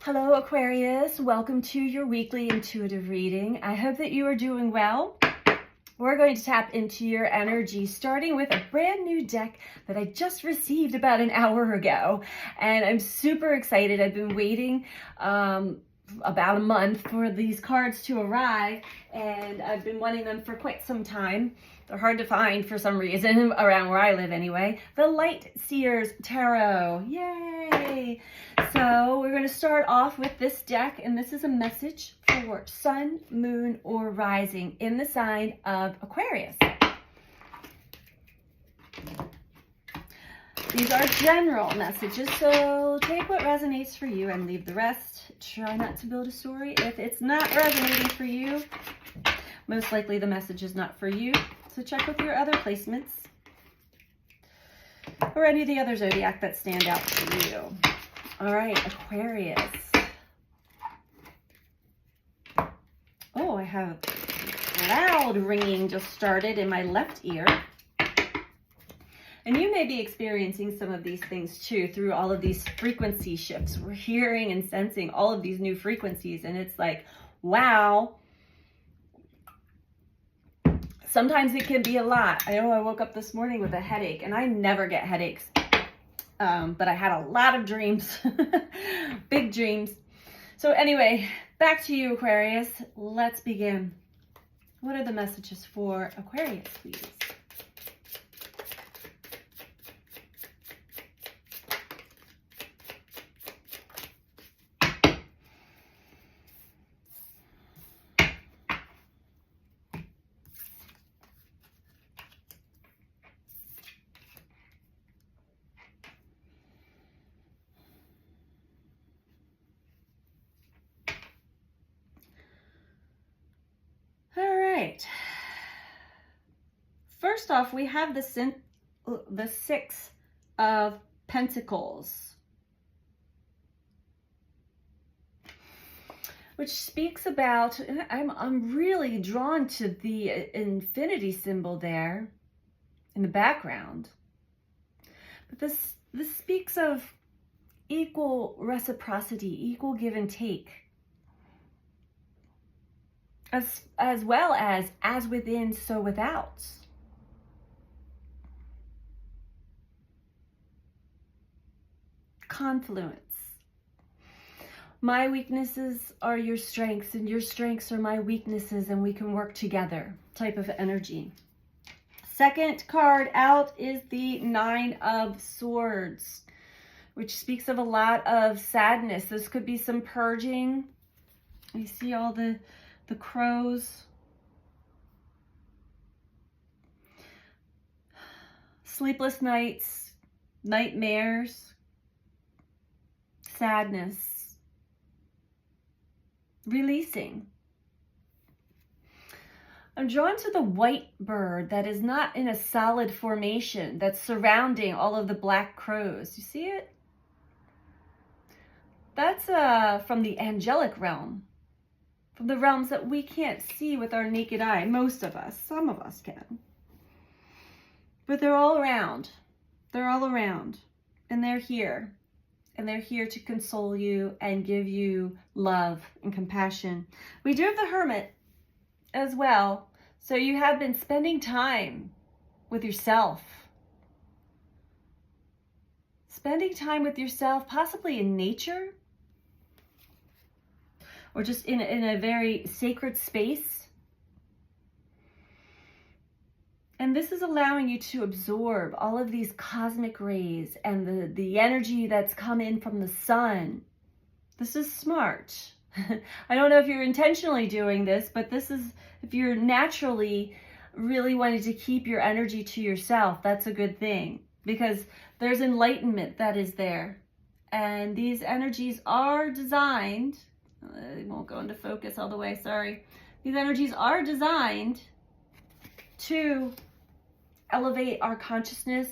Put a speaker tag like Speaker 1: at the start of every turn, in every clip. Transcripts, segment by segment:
Speaker 1: Hello, Aquarius. Welcome to your weekly intuitive reading. I hope that you are doing well. We're going to tap into your energy, starting with a brand new deck that I just received about an hour ago. And I'm super excited. I've been waiting about a month for these cards to arrive, and I've been wanting them for quite some time. They're hard to find for some reason, around where I live anyway. The Light Seers Tarot. Yay! So we're going to start off with this deck, and this is a message for Sun, Moon, or Rising in the sign of Aquarius. These are general messages, so take what resonates for you and leave the rest. Try not to build a story. If it's not resonating for you, most likely the message is not for you. So check with your other placements or any of the other zodiac that stand out to you. All right, Aquarius. Oh, I have loud ringing just started in my left ear. And you may be experiencing some of these things too through all of these frequency shifts. We're hearing and sensing all of these new frequencies, and it's like, wow. Sometimes it can be a lot. I know I woke up this morning with a headache, and I never get headaches. But I had a lot of dreams, big dreams. So anyway, back to you, Aquarius. Let's begin. What are the messages for Aquarius, please? First off, we have the Six of Pentacles, which speaks about, I'm really drawn to the infinity symbol there in the background. But this speaks of equal reciprocity, equal give and take. As well as within, so without. Confluence. My weaknesses are your strengths, and your strengths are my weaknesses, and we can work together type of energy. Second card out is the Nine of Swords, which speaks of a lot of sadness. This could be some purging. You see all the crows. Sleepless nights, nightmares, sadness, releasing. I'm drawn to the white bird that is not in a solid formation that's surrounding all of the black crows. You see it? That's from the angelic realm. From the realms that we can't see with our naked eye. Most of us, some of us can. But they're all around. They're all around. And they're here. And they're here to console you and give you love and compassion. We do have the Hermit as well. So you have been spending time with yourself. Spending time with yourself, possibly in nature. Or just in a very sacred space. And this is allowing you to absorb all of these cosmic rays and the energy that's come in from the sun. This is smart. I don't know if you're intentionally doing this, but this is, if you're naturally really wanting to keep your energy to yourself, that's a good thing. Because there's enlightenment that is there. And these energies are designed, it won't go into focus all the way, sorry. These energies are designed to elevate our consciousness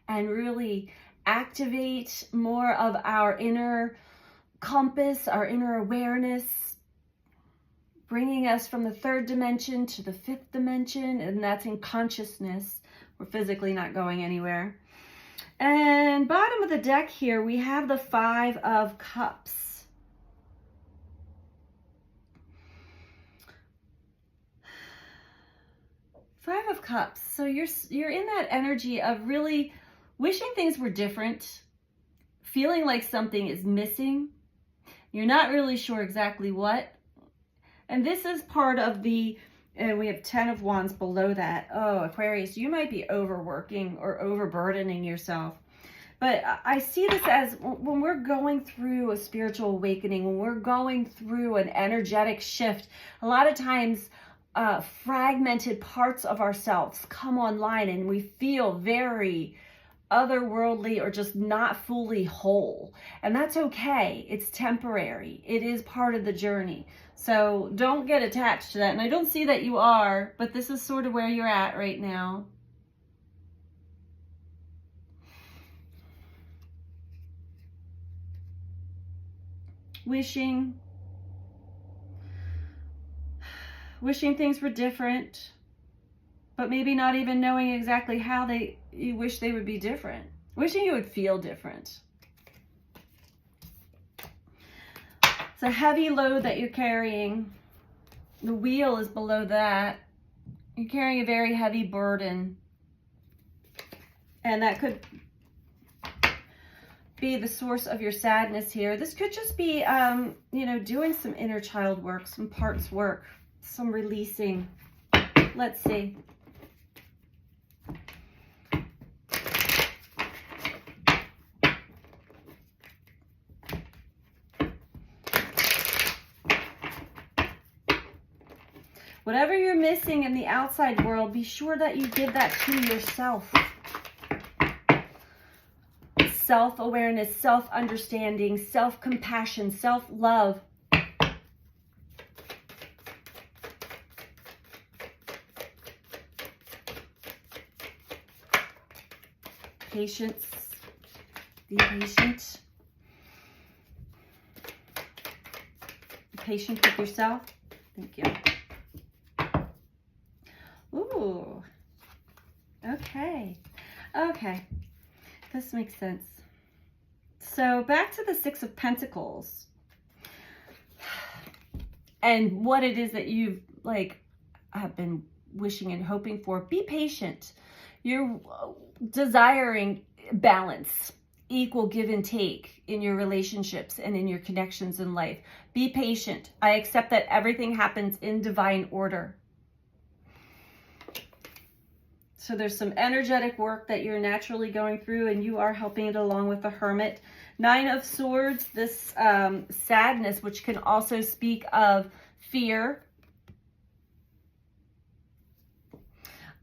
Speaker 1: and really activate more of our inner compass, our inner awareness, bringing us from the third dimension to the fifth dimension, and that's in consciousness. We're physically not going anywhere. And bottom of the deck here, we have the Five of Cups. Five of Cups. So you're in that energy of really wishing things were different, feeling like something is missing. You're not really sure exactly what. And this is part of the, and we have 10 of Wands below that. Oh, Aquarius, you might be overworking or overburdening yourself. But I see this as when we're going through a spiritual awakening, when we're going through an energetic shift, a lot of times fragmented parts of ourselves come online and we feel very otherworldly or just not fully whole. And that's okay. It's temporary. It is part of the journey. So don't get attached to that. And I don't see that you are, but this is sort of where you're at right now. Wishing things were different, but maybe not even knowing exactly how you wish they would be different. Wishing you would feel different. It's a heavy load that you're carrying. The wheel is below that. You're carrying a very heavy burden. And that could be the source of your sadness here. This could just be, you know, doing some inner child work, some parts work, some releasing. Let's see. Whatever you're missing in the outside world, be sure that you give that to yourself. Self-awareness, self-understanding, self-compassion, self-love. Patience. Be patient. Be patient with yourself. Thank you. Ooh. Okay. Okay. This makes sense. So back to the Six of Pentacles and what it is that you've have been wishing and hoping for. Be patient. You're desiring balance, equal give and take in your relationships and in your connections in life. Be patient. I accept that everything happens in divine order. So there's some energetic work that you're naturally going through and you are helping it along with the Hermit. Nine of Swords, this sadness, which can also speak of fear.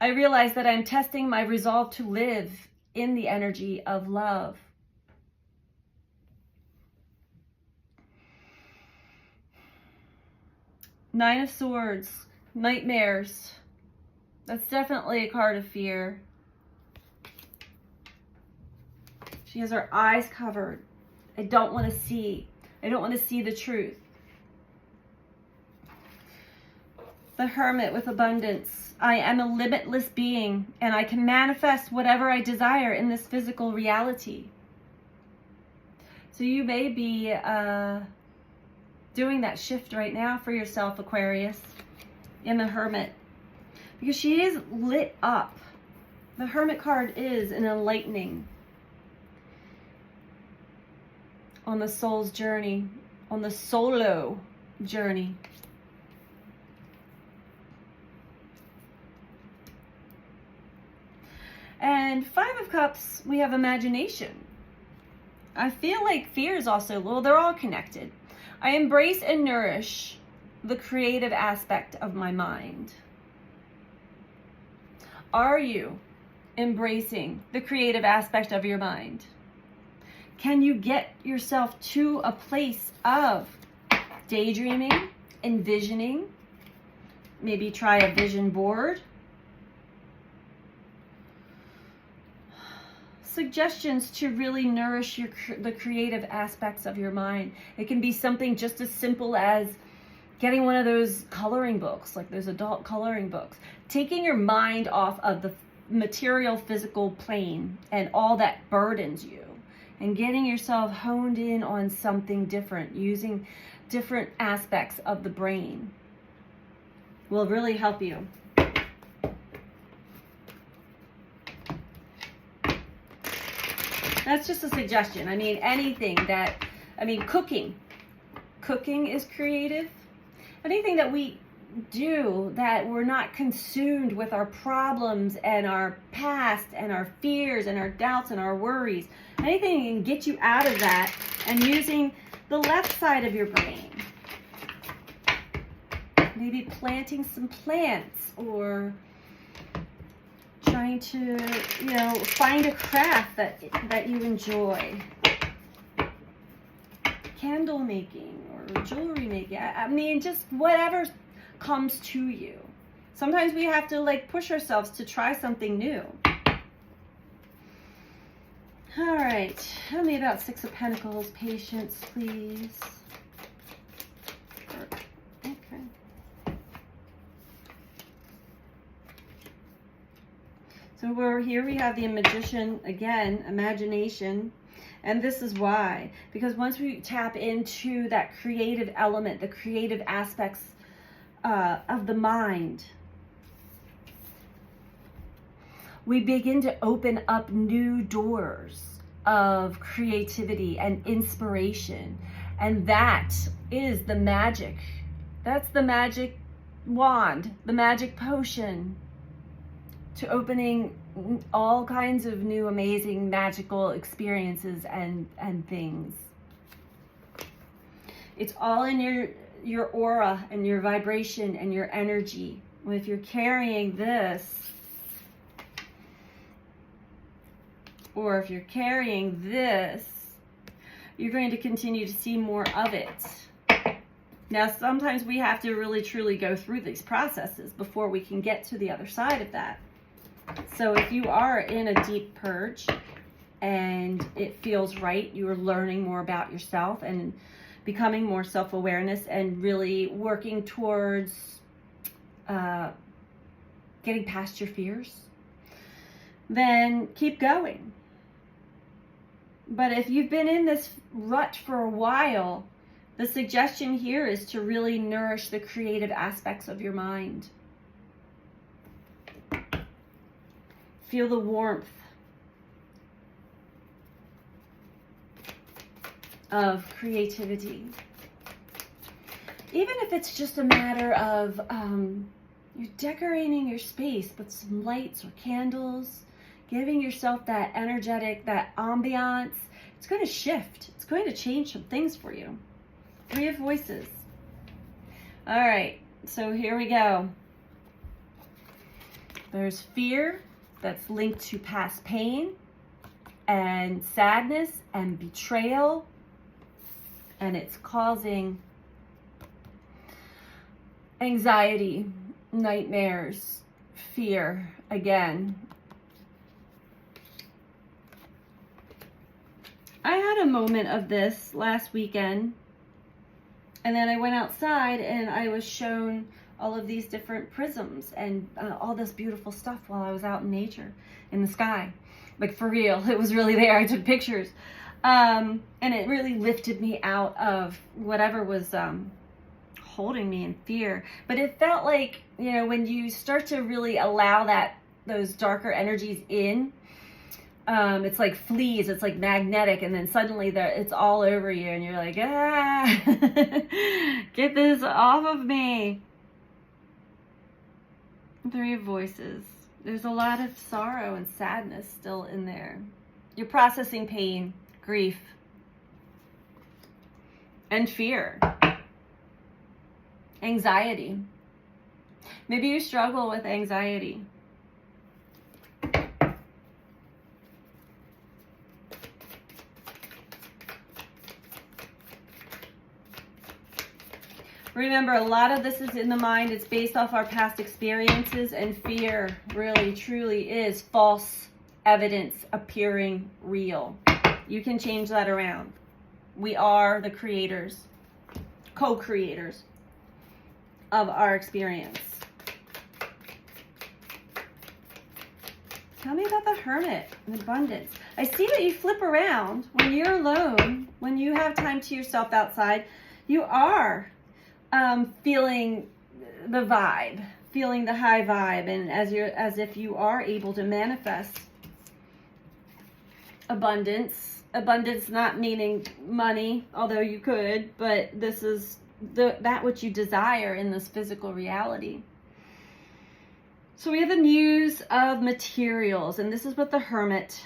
Speaker 1: I realize that I'm testing my resolve to live in the energy of love. Nine of Swords, nightmares. That's definitely a card of fear. She has her eyes covered. I don't want to see. I don't want to see the truth. The Hermit with abundance. I am a limitless being and I can manifest whatever I desire in this physical reality. So you may be doing that shift right now for yourself, Aquarius, in the Hermit. Because she is lit up. The Hermit card is an enlightening on the soul's journey, on the solo journey. And Five of Cups, we have imagination. I feel like fear is also, well, they're all connected. I embrace and nourish the creative aspect of my mind. Are you embracing the creative aspect of your mind? Can you get yourself to a place of daydreaming, envisioning? Maybe try a vision board. Suggestions to really nourish the creative aspects of your mind. It can be something just as simple as getting one of those coloring books, like those adult coloring books. Taking your mind off of the material physical plane and all that burdens you and getting yourself honed in on something different, using different aspects of the brain will really help you. That's just a suggestion. I mean, anything that, I mean, cooking is creative. Anything that we do that we're not consumed with our problems and our past and our fears and our doubts and our worries. Anything that can get you out of that, and using the left side of your brain. Maybe planting some plants, or trying to, you know, find a craft that you enjoy. Candle making or jewelry making. I mean, just whatever comes to you. Sometimes we have to like push ourselves to try something new. All right, tell me about Six of Pentacles. Patience, please. Okay. So we're here, we have the Magician again, imagination. And this is why, because once we tap into that creative element, the creative aspects of the mind, we begin to open up new doors of creativity and inspiration. And that is the magic. That's the magic wand, the magic potion to opening all kinds of new, amazing, magical experiences and things. It's all in your aura and your vibration and your energy. If you're carrying this, or if you're carrying this, you're going to continue to see more of it. Now, sometimes we have to really, truly go through these processes before we can get to the other side of that. So if you are in a deep purge and it feels right, you are learning more about yourself and becoming more self-awareness and really working towards getting past your fears, then keep going. But if you've been in this rut for a while, the suggestion here is to really nourish the creative aspects of your mind. Feel the warmth of creativity. Even if it's just a matter of you're decorating your space with some lights or candles, giving yourself that energetic, that ambiance, it's going to shift. It's going to change some things for you. Three of Voices. All right, so here we go. There's fear that's linked to past pain and sadness and betrayal, and it's causing anxiety, nightmares, fear again. I had a moment of this last weekend, and then I went outside and I was shown all of these different prisms and all this beautiful stuff while I was out in nature, in the sky. Like, for real, it was really there. I took pictures. And it really lifted me out of whatever was holding me in fear. But it felt like, you know, when you start to really allow those darker energies in, it's like fleas, it's like magnetic, and then suddenly it's all over you and you're like, ah, get this off of me. Three of Voices. There's a lot of sorrow and sadness still in there. You're processing pain, grief, and fear. Anxiety. Maybe you struggle with anxiety. Remember, a lot of this is in the mind. It's based off our past experiences, and fear really, truly is false evidence appearing real. You can change that around. We are the creators, co-creators of our experience. Tell me about the Hermit and abundance. I see that you flip around when you're alone, when you have time to yourself outside. You are feeling the vibe, feeling the high vibe, and as if you are able to manifest abundance. Abundance not meaning money, although you could, but this is that which you desire in this physical reality. So we have the Muse of Materials, and this is with the Hermit.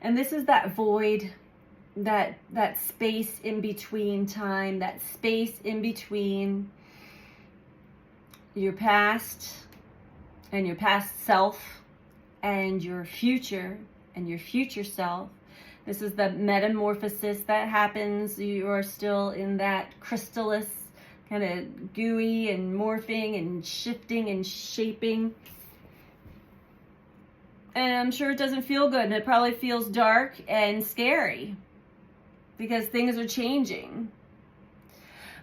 Speaker 1: And this is that void, that space in between time, that space in between your past and your past self and your future self. This is the metamorphosis that happens. You are still in that chrysalis, kind of gooey and morphing and shifting and shaping. And I'm sure it doesn't feel good, and it probably feels dark and scary because things are changing.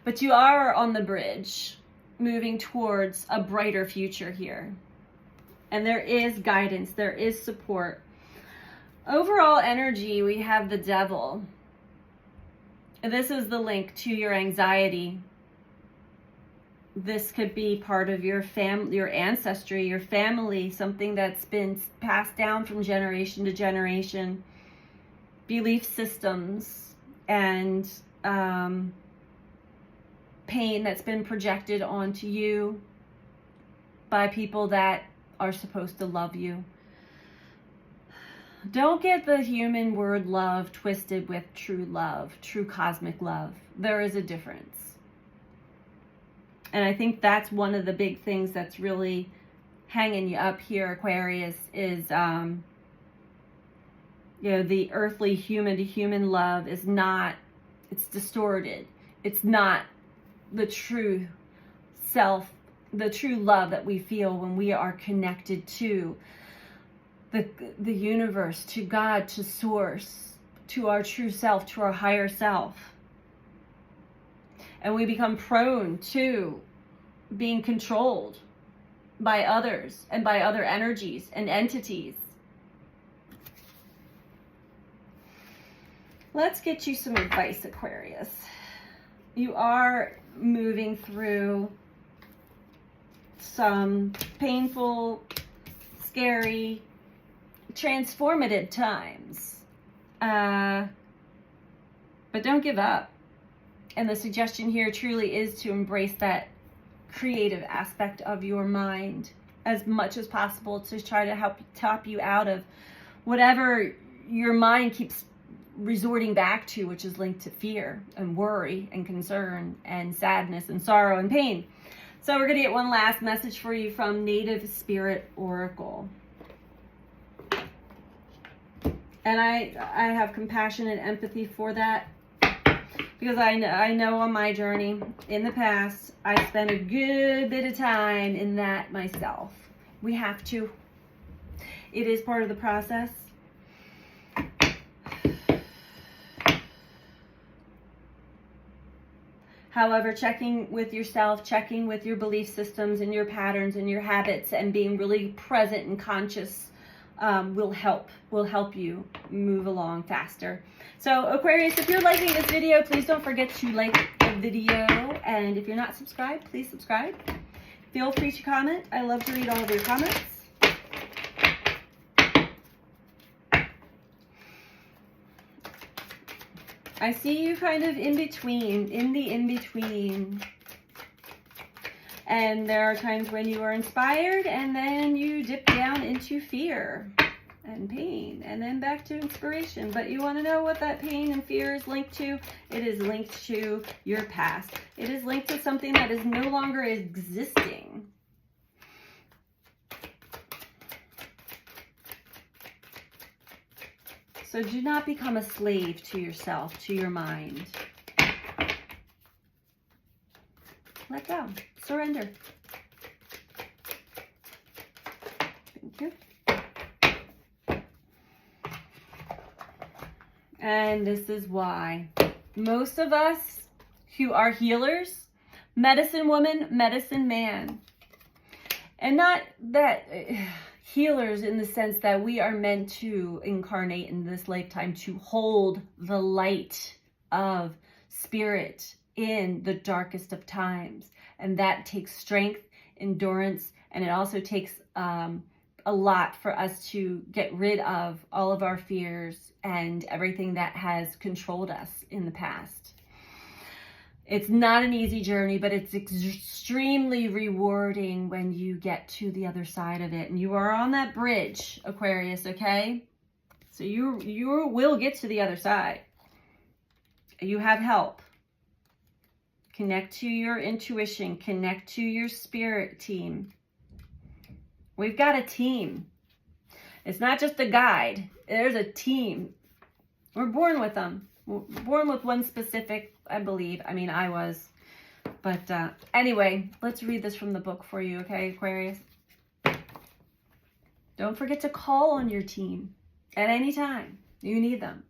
Speaker 1: But you are on the bridge, moving towards a brighter future here. And there is guidance, there is support. Overall energy, we have the Devil. And this is the link to your anxiety. This could be part of your family, your ancestry, your family, something that's been passed down from generation to generation. Belief systems and pain that's been projected onto you by people that are supposed to love you. Don't get the human word love twisted with true love, true cosmic love. There is a difference. And I think that's one of the big things that's really hanging you up here, Aquarius, is, the earthly human to human love is not, it's distorted. It's not the true self, the true love that we feel when we are connected to the universe, to God, to source, to our true self, to our higher self. And we become prone to being controlled by others and by other energies and entities. Let's get you some advice, Aquarius. You are moving through some painful, scary, transformative times. But don't give up. And the suggestion here truly is to embrace that creative aspect of your mind as much as possible, to try to help top you out of whatever your mind keeps resorting back to, which is linked to fear and worry and concern and sadness and sorrow and pain. So we're going to get one last message for you from Native Spirit Oracle. And I have compassion and empathy for that, because I know on my journey in the past, I spent a good bit of time in that myself. We have to. It is part of the process. However, checking with yourself, checking with your belief systems and your patterns and your habits, and being really present and conscious will help you move along faster. So Aquarius, if you're liking this video, please don't forget to like the video. And if you're not subscribed, please subscribe. Feel free to comment. I love to read all of your comments. I see you kind of in between, in the in-between. And there are times when you are inspired and then you dip down into fear and pain and then back to inspiration. But you want to know what that pain and fear is linked to? It is linked to your past. It is linked to something that is no longer existing. So do not become a slave to yourself, to your mind. Let go. Surrender. Thank you. And this is why most of us who are healers, medicine woman, medicine man, and not that healers in the sense that we are meant to incarnate in this lifetime to hold the light of spirit in the darkest of times. And that takes strength, endurance, and it also takes a a lot for us to get rid of all of our fears and everything that has controlled us in the past. It's not an easy journey, but it's extremely rewarding when you get to the other side of it. And you are on that bridge, Aquarius, okay? So you will get to the other side. You have help. Connect to your intuition. Connect to your spirit team. We've got a team. It's not just a guide. There's a team. We're born with them. We're born with one specific, I believe. I mean, I was. But anyway, let's read this from the book for you, okay, Aquarius? Don't forget to call on your team at any time you need them.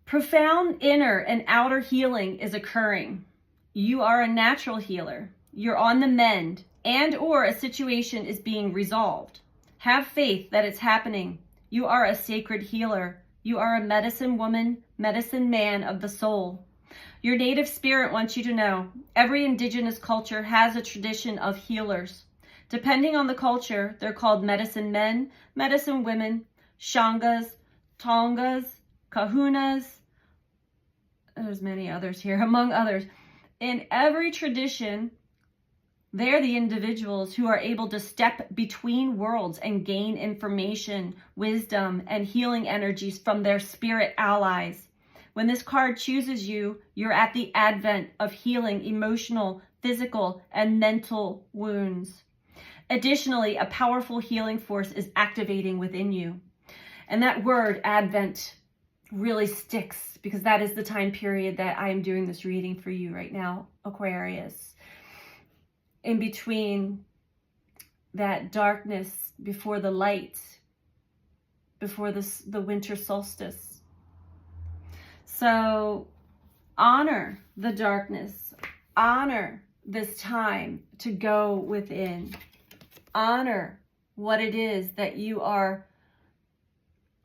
Speaker 1: Profound inner and outer healing is occurring. You are a natural healer. You're on the mend, and or a situation is being resolved. Have faith that it's happening. You are a sacred healer. You are a medicine woman, medicine man of the soul. Your native spirit wants you to know every indigenous culture has a tradition of healers. Depending on the culture, they're called medicine men, medicine women, shangas, tongas, kahunas. There's many others here, among others. In every tradition, they're the individuals who are able to step between worlds and gain information, wisdom, and healing energies from their spirit allies. When this card chooses you, you're at the advent of healing emotional, physical, and mental wounds. Additionally, a powerful healing force is activating within you. And that word, advent, really sticks because that is the time period that I am doing this reading for you right now, Aquarius. In between that darkness before the light, before the winter solstice. So honor the darkness, honor this time to go within, honor what it is that you are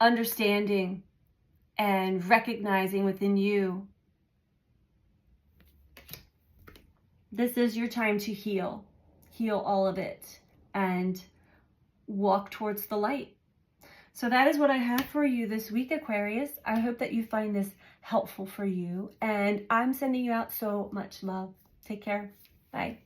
Speaker 1: understanding and recognizing within you. This is your time to heal all of it, and walk towards the light. So that is what I have for you this week, Aquarius. I hope that you find this helpful for you, and I'm sending you out so much love. Take care. Bye.